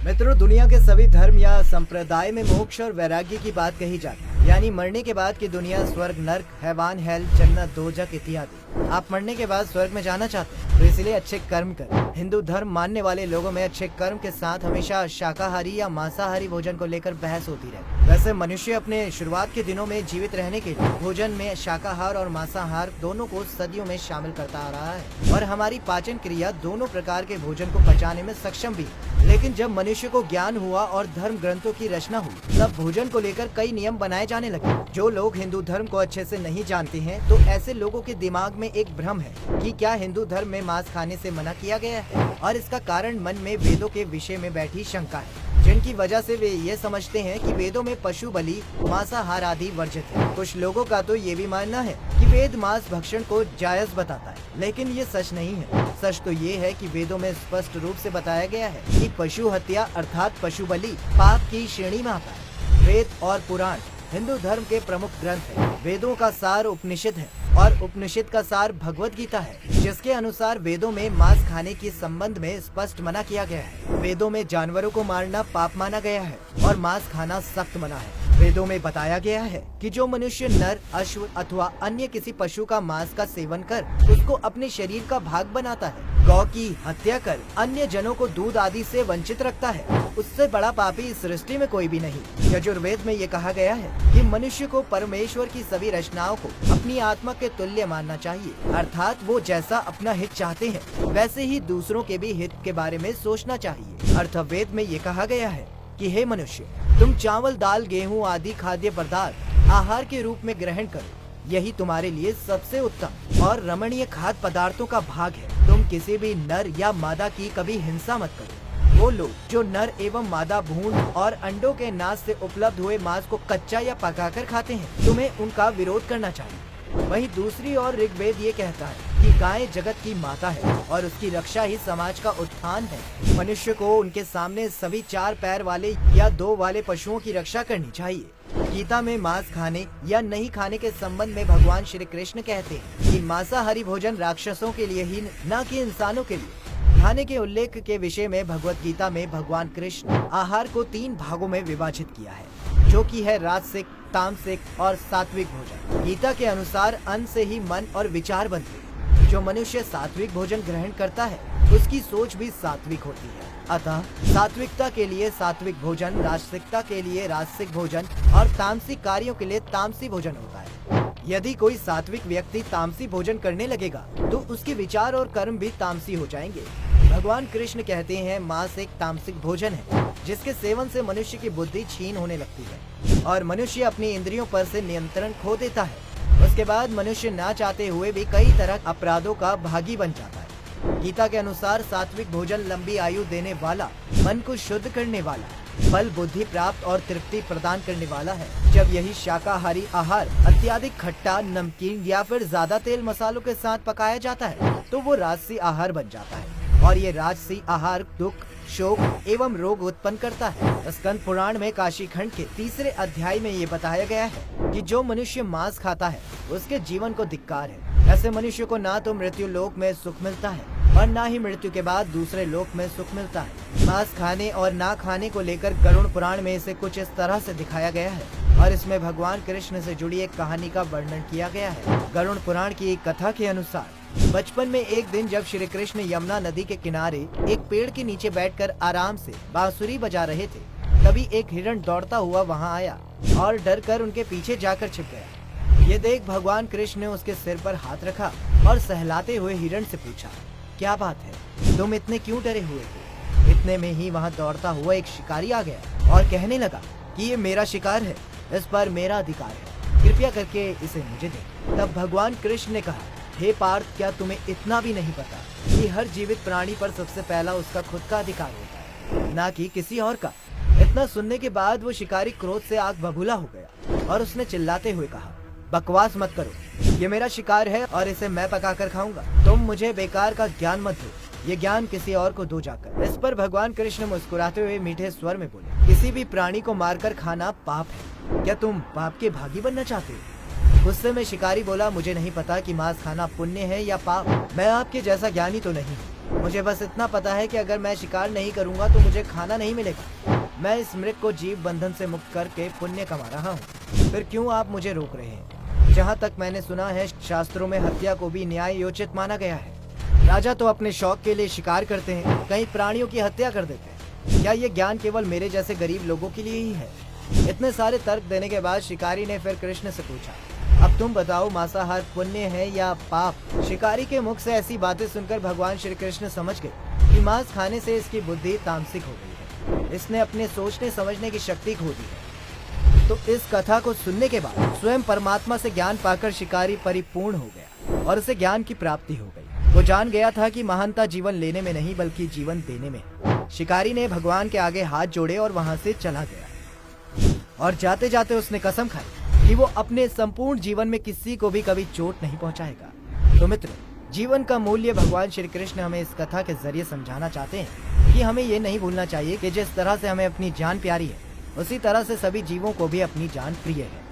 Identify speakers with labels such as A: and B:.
A: मित्रों, दुनिया के सभी धर्म या संप्रदाय में मोक्ष और वैराग्य की बात कही जाती है, यानी मरने के बाद की दुनिया, स्वर्ग, नर्क, हैवान, हेल, जन्नत, दोजख इत्यादि। आप मरने के बाद स्वर्ग में जाना चाहते हैं तो इसलिए अच्छे कर्म करें। हिंदू धर्म मानने वाले लोगों में अच्छे कर्म के साथ हमेशा शाकाहारी या मांसाहारी भोजन को लेकर बहस होती रहती। वैसे मनुष्य अपने शुरुआत के दिनों में जीवित रहने के लिए भोजन में शाकाहार और मांसाहार दोनों को सदियों में शामिल करता आ रहा है और हमारी पाचन क्रिया दोनों प्रकार के भोजन को पचाने में सक्षम भी है। लेकिन जब मनुष्य को ज्ञान हुआ और धर्म ग्रंथों की रचना हुई, तब भोजन को लेकर कई नियम बनाए जाने लगे। जो लोग हिंदू धर्म को अच्छे से नहीं जानते हैं, तो ऐसे लोगों के दिमाग में एक भ्रम है कि क्या हिंदू धर्म में मांस खाने से मना किया गया है, और इसका कारण मन में वेदों के विषय में बैठी शंका है, जिनकी वजह से वे ये समझते हैं कि वेदों में पशु बलि, मांसाहार आदि वर्जित है। कुछ लोगों का तो ये भी मानना है कि वेद मांस भक्षण को जायज बताता है, लेकिन ये सच नहीं है। सच तो ये है कि वेदों में स्पष्ट रूप से बताया गया है कि पशु हत्या अर्थात पशु बलि पाप की श्रेणी में आता है। वेद और पुराण हिंदू धर्म के प्रमुख ग्रंथ हैं। वेदों का सार उपनिषद है और उपनिषद का सार भगवत गीता है, जिसके अनुसार वेदों में मांस खाने के संबंध में स्पष्ट मना किया गया है। वेदों में जानवरों को मारना पाप माना गया है और मांस खाना सख्त मना है। वेदों में बताया गया है कि जो मनुष्य नर, अश्व अथवा अन्य किसी पशु का मांस का सेवन कर उसको अपने शरीर का भाग बनाता है, गौ की हत्या कर अन्य जनों को दूध आदि से वंचित रखता है, उससे बड़ा पापी इस सृष्टि में कोई भी नहीं। यजुर्वेद में ये कहा गया है कि मनुष्य को परमेश्वर की सभी रचनाओं को अपनी आत्मा के तुल्य मानना चाहिए, अर्थात वो जैसा अपना हित चाहते हैं वैसे ही दूसरों के भी हित के बारे में सोचना चाहिए। अर्थवेद में ये कहा गया है कि हे मनुष्य, तुम चावल, दाल, गेहूं आदि खाद्य पदार्थ आहार के रूप में ग्रहण करो, यही तुम्हारे लिए सबसे उत्तम और रमणीय खाद्य पदार्थों का भाग है। तुम किसी भी नर या मादा की कभी हिंसा मत करो। वो लोग जो नर एवं मादा भ्रूण और अंडों के नाश से उपलब्ध हुए मांस को कच्चा या पकाकर खाते हैं, तुम्हें उनका विरोध करना चाहिए। वहीं दूसरी ओर ऋग्वेद ये कहता है कि गाय जगत की माता है और उसकी रक्षा ही समाज का उत्थान है। मनुष्य को उनके सामने सभी चार पैर वाले या दो वाले पशुओं की रक्षा करनी चाहिए। गीता में मांस खाने या नहीं खाने के संबंध में भगवान श्री कृष्ण कहते हैं कि मांसाहारी भोजन राक्षसों के लिए ही न कि इंसानों के लिए। खाने के उल्लेख के विषय में भगवत गीता में भगवान कृष्ण आहार को 3 भागों में विभाजित किया है, जो कि है राजसिक, तामसिक और सात्विक भोजन। गीता के अनुसार अन्न से ही मन और विचार बनते हैं। जो मनुष्य सात्विक भोजन ग्रहण करता है उसकी सोच भी सात्विक होती है। अतः सात्विकता के लिए सात्विक भोजन, राजसिकता के लिए राजसिक भोजन और तामसिक कार्यों के लिए तामसी भोजन होता है। यदि कोई सात्विक व्यक्ति तामसी भोजन करने लगेगा तो उसके विचार और कर्म भी तामसी हो जाएंगे। भगवान कृष्ण कहते हैं मांस एक तामसिक भोजन है, जिसके सेवन से मनुष्य की बुद्धि क्षीण होने लगती है और मनुष्य अपनी इंद्रियों पर से नियंत्रण खो देता है। उसके बाद मनुष्य ना चाहते हुए भी कई तरह अपराधों का भागी बन जाता है। गीता के अनुसार सात्विक भोजन लंबी आयु देने वाला, मन को शुद्ध करने वाला, बल, बुद्धि प्राप्त और तृप्ति प्रदान करने वाला है। जब यही शाकाहारी आहार अत्यधिक खट्टा, नमकीन या फिर ज्यादा तेल मसालों के साथ पकाया जाता है तो वो राजसी आहार बन जाता है और ये राजसी आहार दुख, शोक एवं रोग उत्पन्न करता है। स्कंद पुराण में काशी खंड के 3 अध्याय में ये बताया गया है कि जो मनुष्य मांस खाता है उसके जीवन को धिक्कार है। ऐसे मनुष्य को ना तो मृत्यु लोक में सुख मिलता है और ना ही मृत्यु के बाद दूसरे लोक में सुख मिलता है। मांस खाने और ना खाने को लेकर गरुड़ पुराण में इसे कुछ इस तरह से दिखाया गया है और इसमें भगवान कृष्ण से जुड़ी एक कहानी का वर्णन किया गया है। गरुड़ पुराण की एक कथा के अनुसार बचपन में एक दिन जब श्री कृष्ण यमुना नदी के किनारे एक पेड़ के नीचे बैठकर आराम से बांसुरी बजा रहे थे, तभी एक हिरण दौड़ता हुआ वहां आया और डर कर उनके पीछे जाकर छिप गया। ये देख भगवान कृष्ण ने उसके सिर पर हाथ रखा और सहलाते हुए हिरण से पूछा, क्या बात है, तुम इतने क्यों डरे हुए हो? इतने में ही वहाँ दौड़ता हुआ एक शिकारी आ गया और कहने लगा कि ये मेरा शिकार है, इस पर मेरा अधिकार है, कृपया करके इसे मुझे दे। तब भगवान कृष्ण ने कहा, हे पार्थ, क्या तुम्हें इतना भी नहीं पता कि हर जीवित प्राणी पर सबसे पहला उसका खुद का अधिकार होता है, ना कि किसी और का। इतना सुनने के बाद वो शिकारी क्रोध से आग बबूला हो गया और उसने चिल्लाते हुए कहा, बकवास मत करो, ये मेरा शिकार है और इसे मैं पकाकर खाऊंगा। तुम मुझे बेकार का ज्ञान मत दो, ये ज्ञान किसी और को दो जाकर। इस पर भगवान कृष्ण मुस्कुराते हुए मीठे स्वर में बोले, किसी भी प्राणी को मारकर खाना पाप है, क्या तुम पाप के भागी बनना चाहते हो? गुस्से में शिकारी बोला, मुझे नहीं पता कि मांस खाना पुण्य है या पाप, मैं आपके जैसा ज्ञानी तो नहीं हूँ। मुझे बस इतना पता है कि अगर मैं शिकार नहीं करूंगा तो मुझे खाना नहीं मिलेगा। मैं इस मृग को जीव बंधन से मुक्त करके पुण्य कमा रहा हूँ। फिर क्यों आप मुझे रोक रहे हैं? जहाँ तक मैंने सुना है, शास्त्रों में हत्या को भी न्याय योचित माना गया है। राजा तो अपने शौक के लिए शिकार करते हैं, कई प्राणियों की हत्या कर देते हैं। क्या ये ज्ञान केवल मेरे जैसे गरीब लोगों के लिए ही है? इतने सारे तर्क देने के बाद शिकारी ने फिर कृष्ण से पूछा, अब तुम बताओ, मांसाहार पुण्य है या पाप? शिकारी के मुख से ऐसी बातें सुनकर भगवान श्री कृष्ण समझ गए कि मांस खाने से इसकी बुद्धि तामसिक हो गई है। इसने अपने सोचने समझने की शक्ति खो दी है। तो इस कथा को सुनने के बाद स्वयं परमात्मा से ज्ञान पाकर शिकारी परिपूर्ण हो गया और उसे ज्ञान की प्राप्ति हो गई। वो जान गया था कि महानता जीवन लेने में नहीं बल्कि जीवन देने में। शिकारी ने भगवान के आगे हाथ जोड़े और वहां से चला गया। और जाते जाते उसने कसम खाई कि वो अपने संपूर्ण जीवन में किसी को भी कभी चोट नहीं पहुंचाएगा। तो मित्र, जीवन का मूल्य भगवान श्री कृष्ण हमें इस कथा के जरिए समझाना चाहते हैं कि हमें ये नहीं भूलना चाहिए कि जिस तरह से हमें अपनी जान प्यारी है, उसी तरह से सभी जीवों को भी अपनी जान प्रिय है।